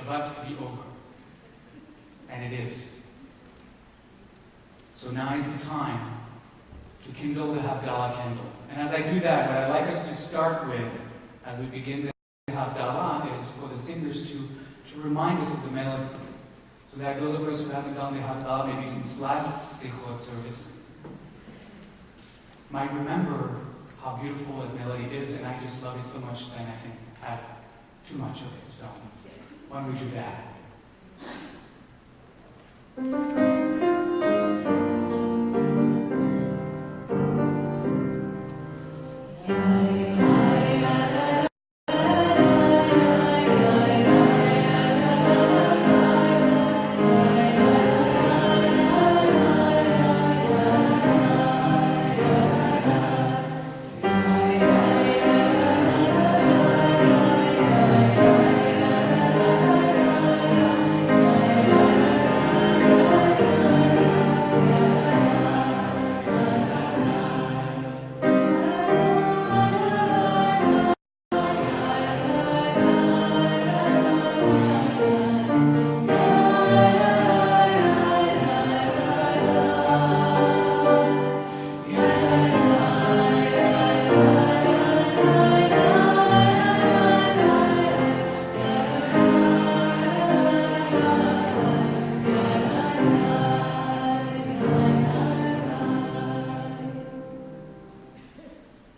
Shabbat's to be over. And it is. So now is the time to kindle the Havdallah candle. And as I do that, what I'd like us to start with, as we begin the Havdallah, is for the singers to remind us of the melody. So that those of us who haven't done the Havdallah maybe since last S'lichot service might remember how beautiful that melody is, and I just love it so much that I can have too much of it. So why don't we do that?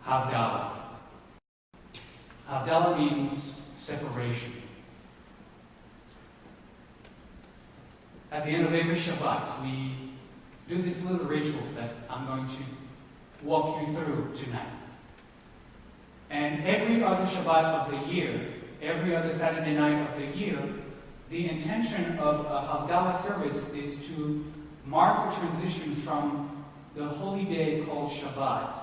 Havdallah. Havdallah means separation. At the end of every Shabbat, we do this little ritual that I'm going to walk you through tonight. And every other Shabbat of the year, every other Saturday night of the year, the intention of a Havdallah service is to mark a transition from the holy day called Shabbat,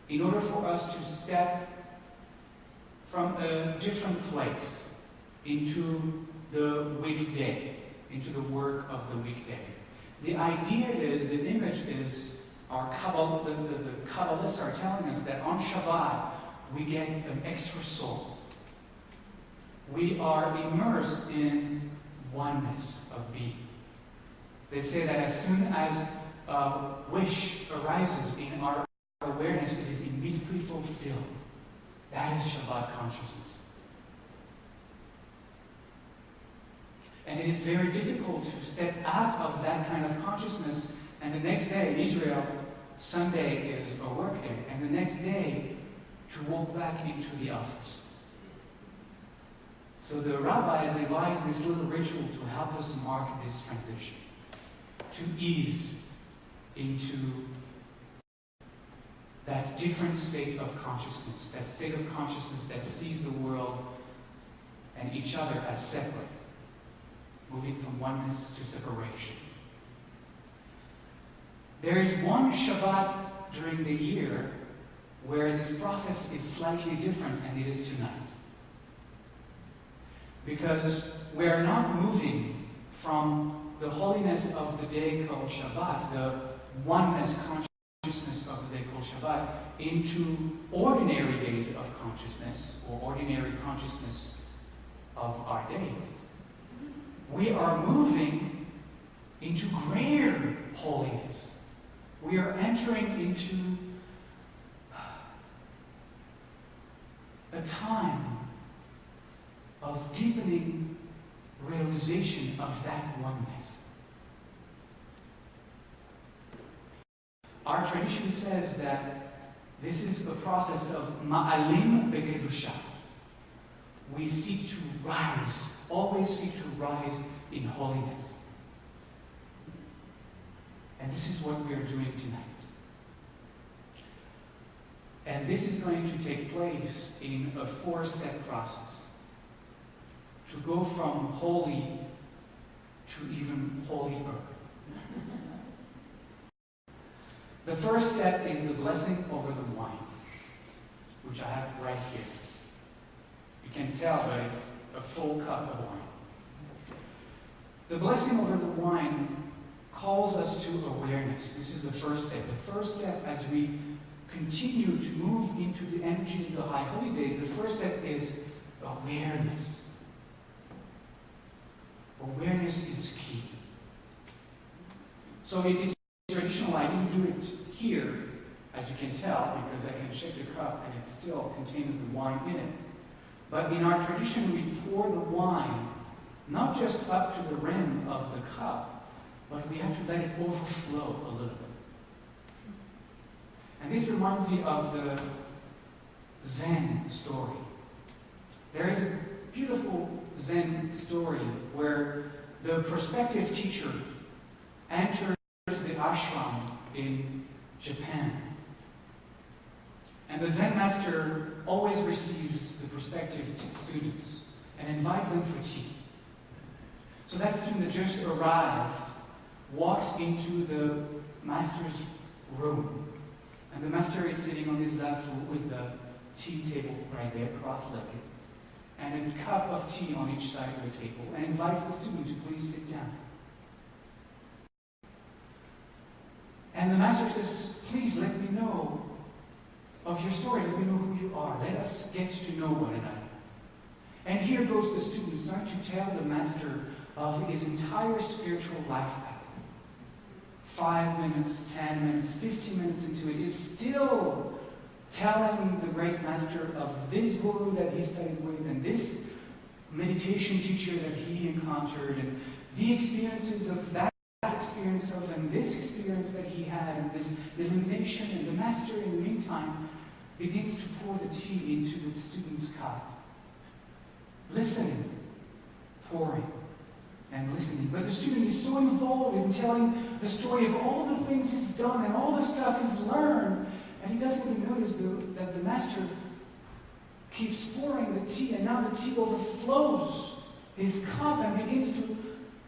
in order for us to step from a different place into the weekday, into the work of the weekday. The idea is, the image is, the Kabbalists are telling us that on Shabbat we get an extra soul. We are immersed in oneness of being. They say that as soon as a wish arises in our awareness, it is immediately fulfilled. That is Shabbat consciousness. And it is very difficult to step out of that kind of consciousness, and the next day in Israel, Sunday is a work day, and the next day to walk back into the office. So the rabbis devised this little ritual to help us mark this transition, to ease into that different state of consciousness, that state of consciousness that sees the world and each other as separate, moving from oneness to separation. There is one Shabbat during the year where this process is slightly different, and it is tonight. Because we are not moving from the holiness of the day called Shabbat, the oneness consciousness of the day called Shabbat, into ordinary days of consciousness, or ordinary consciousness of our days. We are moving into greater holiness. We are entering into a time of deepening realization of that oneness. Our tradition says that this is a process of ma'alim bekedusha. We seek to rise, always seek to rise in holiness. And this is what we are doing tonight. And this is going to take place in a 4-step process. To go from holy to even holier. The first step is the blessing over the wine, which I have right here. You can tell that it's a full cup of wine. The blessing over the wine calls us to awareness. This is the first step. The first step, as we continue to move into the energy of the high holy days, the first step is awareness. Awareness is key. So it is traditional. I didn't do it here, as you can tell, because I can shake the cup and it still contains the wine in it. But in our tradition, we pour the wine not just up to the rim of the cup, but we have to let it overflow a little bit. And this reminds me of the Zen story. There is a beautiful Zen story where the prospective teacher enters the ashram in Japan. And the Zen master always receives the prospective students and invites them for tea. So that student that just arrived walks into the master's room. And the master is sitting on this zafu with the tea table right there, cross-legged, and a cup of tea on each side of the table, and invites the student to please sit down. And the master says, please let me know of your story, let me know who you are, let us get to know one another. And here goes the student, start to tell the master of his entire spiritual life path. 5 minutes, 10 minutes, 15 minutes into it, is still telling the great master of this guru that he studied with, and this meditation teacher that he encountered, and the experiences of that experience of, and this experience that he had, and this illumination, and the master in the meantime begins to pour the tea into the student's cup. Listening, pouring, and listening. But the student is so involved in telling the story of all the things he's done and all the stuff he's learned, and he doesn't even notice that the master keeps pouring the tea, and now the tea overflows his cup and begins to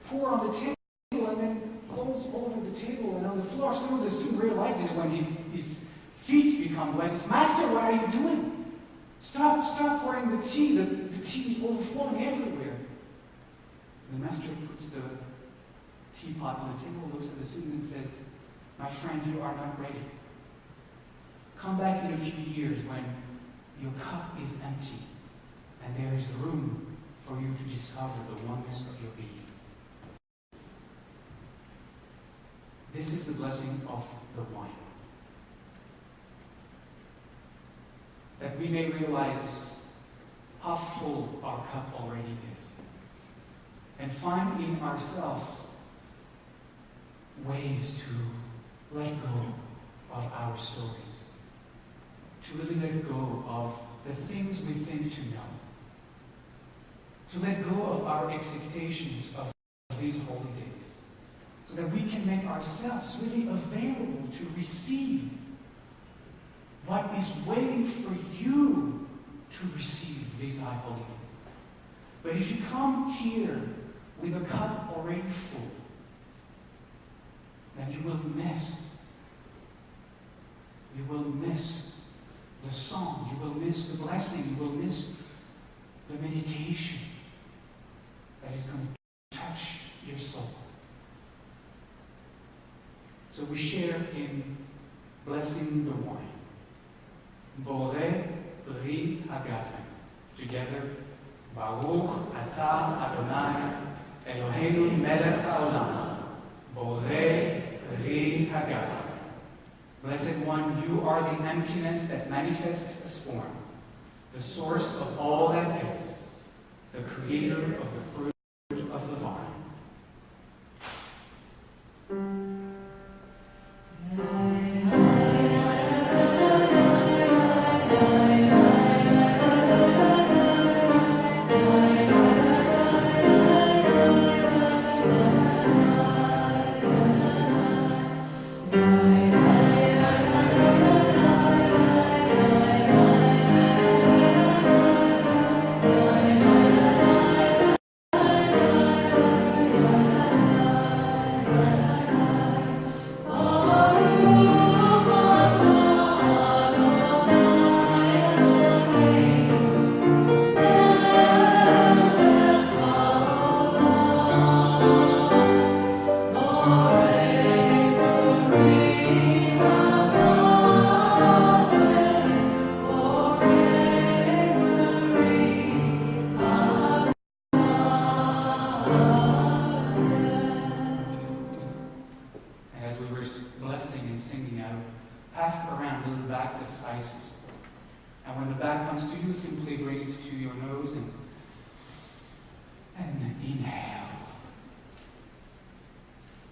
pour on the table, and then flows over the table and on the floor. Soon the student realizes when his feet become wet, Master, what are you doing? Stop pouring the tea. The tea is overflowing everywhere. The master puts the teapot on the table, looks at the student and says, my friend, you are not ready. Come back in a few years when your cup is empty and there is room for you to discover the oneness of your being. This is the blessing of the wine. That we may realize how full our cup already is. And find in ourselves ways to let go of our stories. To really let go of the things we think to know. To let go of our expectations of these holy days. So that we can make ourselves really available to receive what is waiting for you to receive these high holy days. But if you come here with a cup already full, then you will miss. You will miss the song. You will miss the blessing. You will miss the meditation that is going to touch your soul. So we share in blessing the wine. Borei Ri Hagafen. Together, Baruch Atah Adonai Eloheinu Melech Haolam. Borei Ri Hagafen. Blessed One, you are the emptiness that manifests as form, the source of all that is, the creator of the fruit of the vine.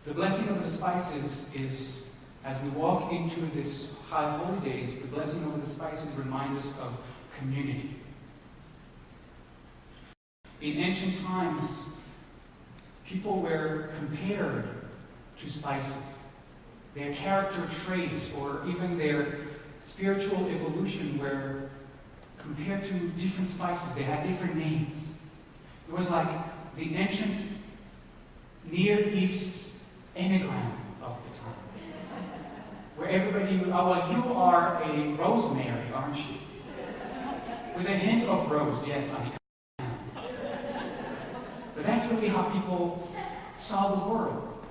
The blessing of the spices is, as we walk into this high holidays, the blessing of the spices reminds us of community. In ancient times, people were compared to spices. Their character traits or even their spiritual evolution were compared to different spices. They had different names. It was like the ancient Near East anagram of the time, where everybody would, oh, well, you are a rosemary, aren't you? With a hint of rose, yes, I am. But that's really how people saw the world.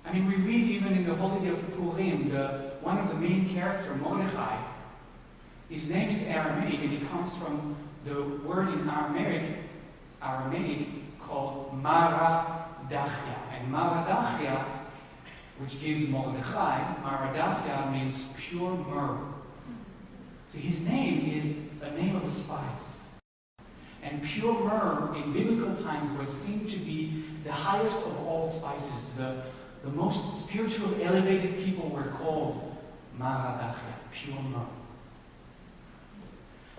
I mean, we read even in the holiday of Purim, one of the main characters, Mordechai, his name is Aramaic, and it comes from the word in Aramaic called Maradachia. And Maradachia, which gives Mordechai, Maradachia means pure myrrh. So his name is a name of a spice. And pure myrrh in biblical times was seen to be the highest of all spices. The most spiritual, elevated people were called Maradachia, pure myrrh.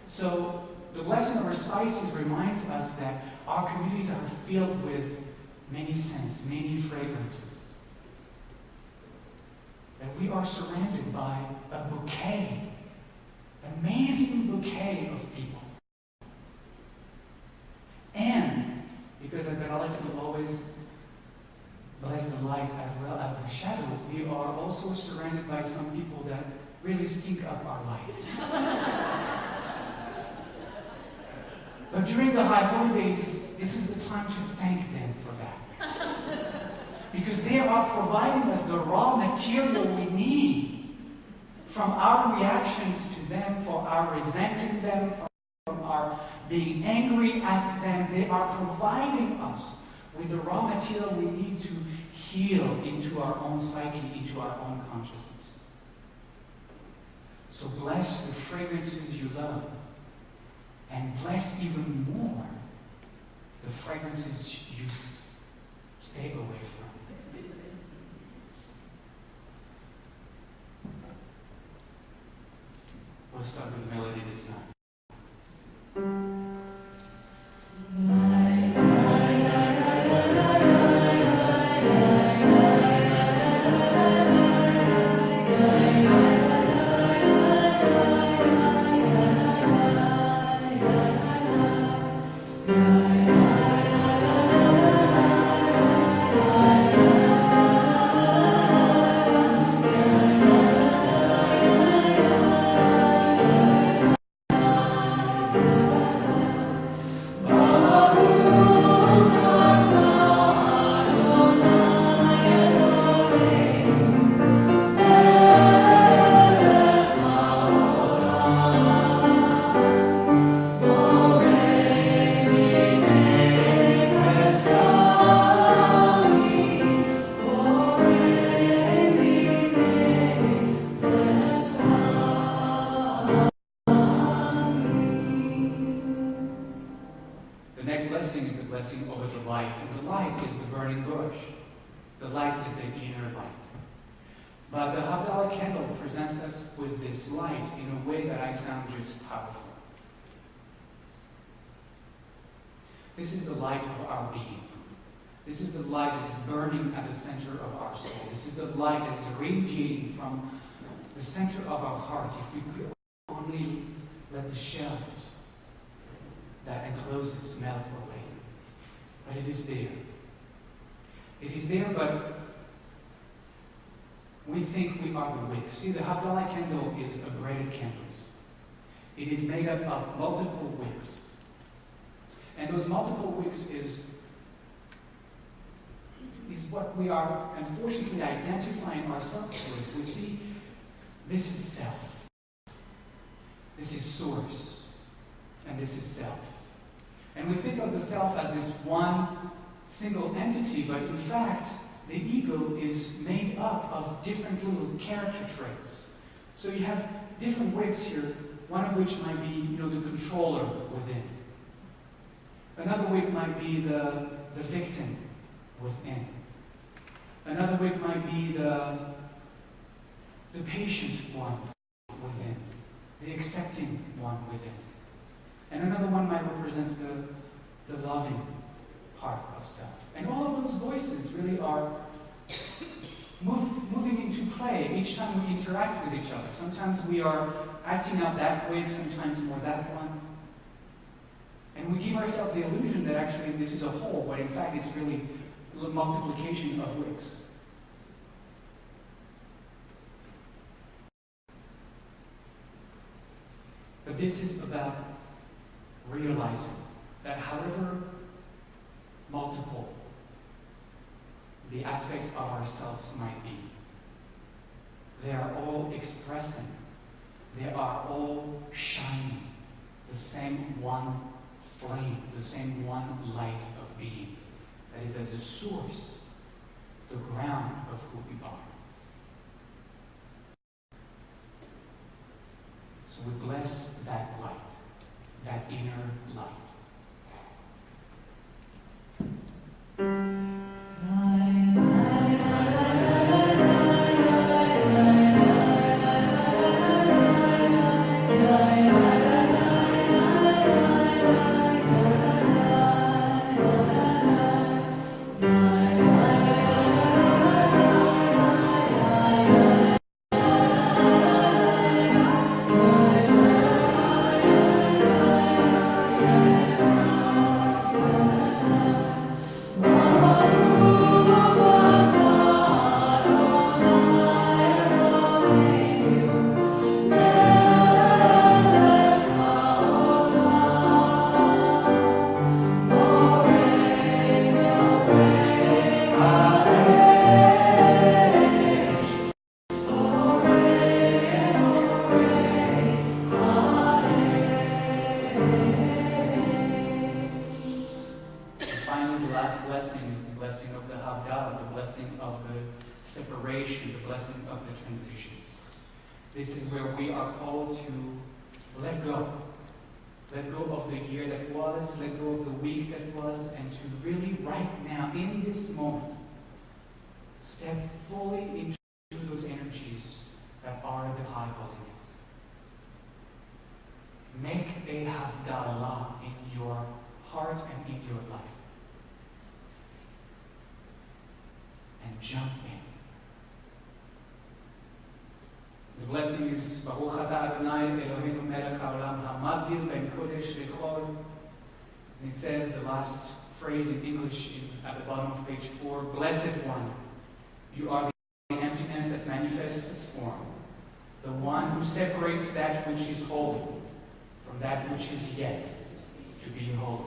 So the blessing of our spices reminds us that our communities are filled with many scents, many fragrances. That we are surrounded by a bouquet, amazing bouquet of people. And because Rabbi Olivier will always bless the light as well as the shadow, we are also surrounded by some people that really stink up our light. But during the high holidays, this is the time to thank them for that. Because they are providing us the raw material we need from our reactions to them, for our resenting them, from our being angry at them. They are providing us with the raw material we need to heal into our own psyche, into our own consciousness. So bless the fragrances you love. And bless even more the fragrances you stay away from. We'll start with the melody this time. The light is the inner light. But the Havdallah candle presents us with this light in a way that I found just powerful. This is the light of our being. This is the light that is burning at the center of our soul. This is the light that is radiating from the center of our heart. If we could only let the shells that enclose it melt away. But it is there. It is there, but we think we are the wicks. See, the Havdallah candle is a braided candle. It is made up of multiple wicks. And those multiple wicks is what we are, unfortunately, identifying ourselves with. We see this is self. This is source. And this is self. And we think of the self as this one single entity, but in fact, the ego is made up of different little character traits. So you have different wicks here, one of which might be, the controller within. Another wick might be the victim within. Another wick might be the patient one within, the accepting one within. And another one might represent the loving part of self. And all of those voices really are moving into play each time we interact with each other. Sometimes we are acting out that wick, sometimes more that one. And we give ourselves the illusion that actually this is a whole, but in fact it's really a multiplication of wicks. But this is about realizing that however multiple the aspects of ourselves might be, they are all expressing, they are all shining the same one flame, the same one light of being. That is as the source, the ground of who we are. So we bless that light, that inner light. Separation, the blessing of the transition. This is where we are called to let go. Let go of the year that was, let go of the week that was, and to really right now, in this moment, step fully into those energies that are the high holiness. Make a Havdallah in your heart and in your life. And jump in. The blessing is Baruch Atah Adonai Eloheinu Melech Haolam Hamavdil Ben Kodesh Lechol. And it says the last phrase in English at the bottom of page 4, Blessed One, you are the emptiness that manifests its form, the one who separates that which is holy from that which is yet to be holy.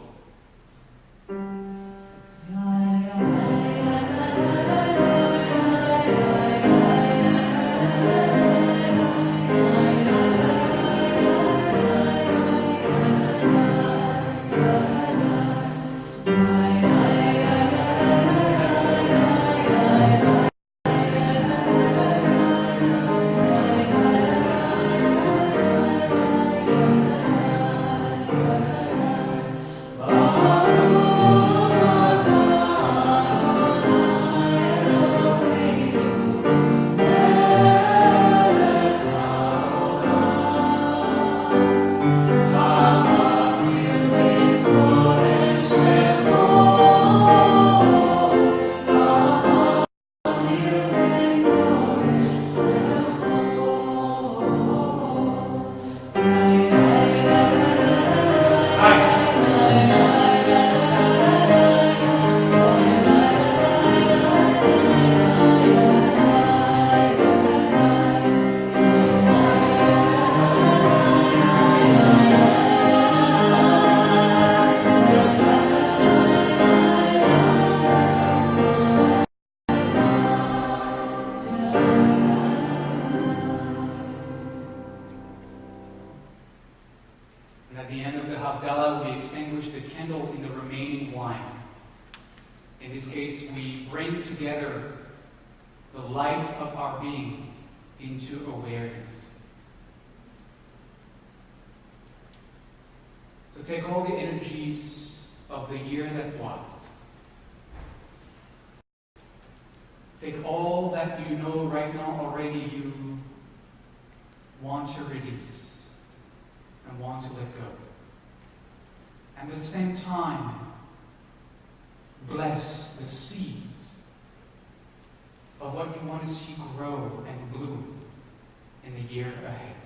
And at the end of the Havdalah, we extinguish the candle in the remaining wine. In this case, we bring together the light of our being into awareness. So take all the energies of the year that was. Take all that you know right now already you want to release and want to let go. And at the same time, bless the seeds of what you want to see grow and bloom in the year ahead.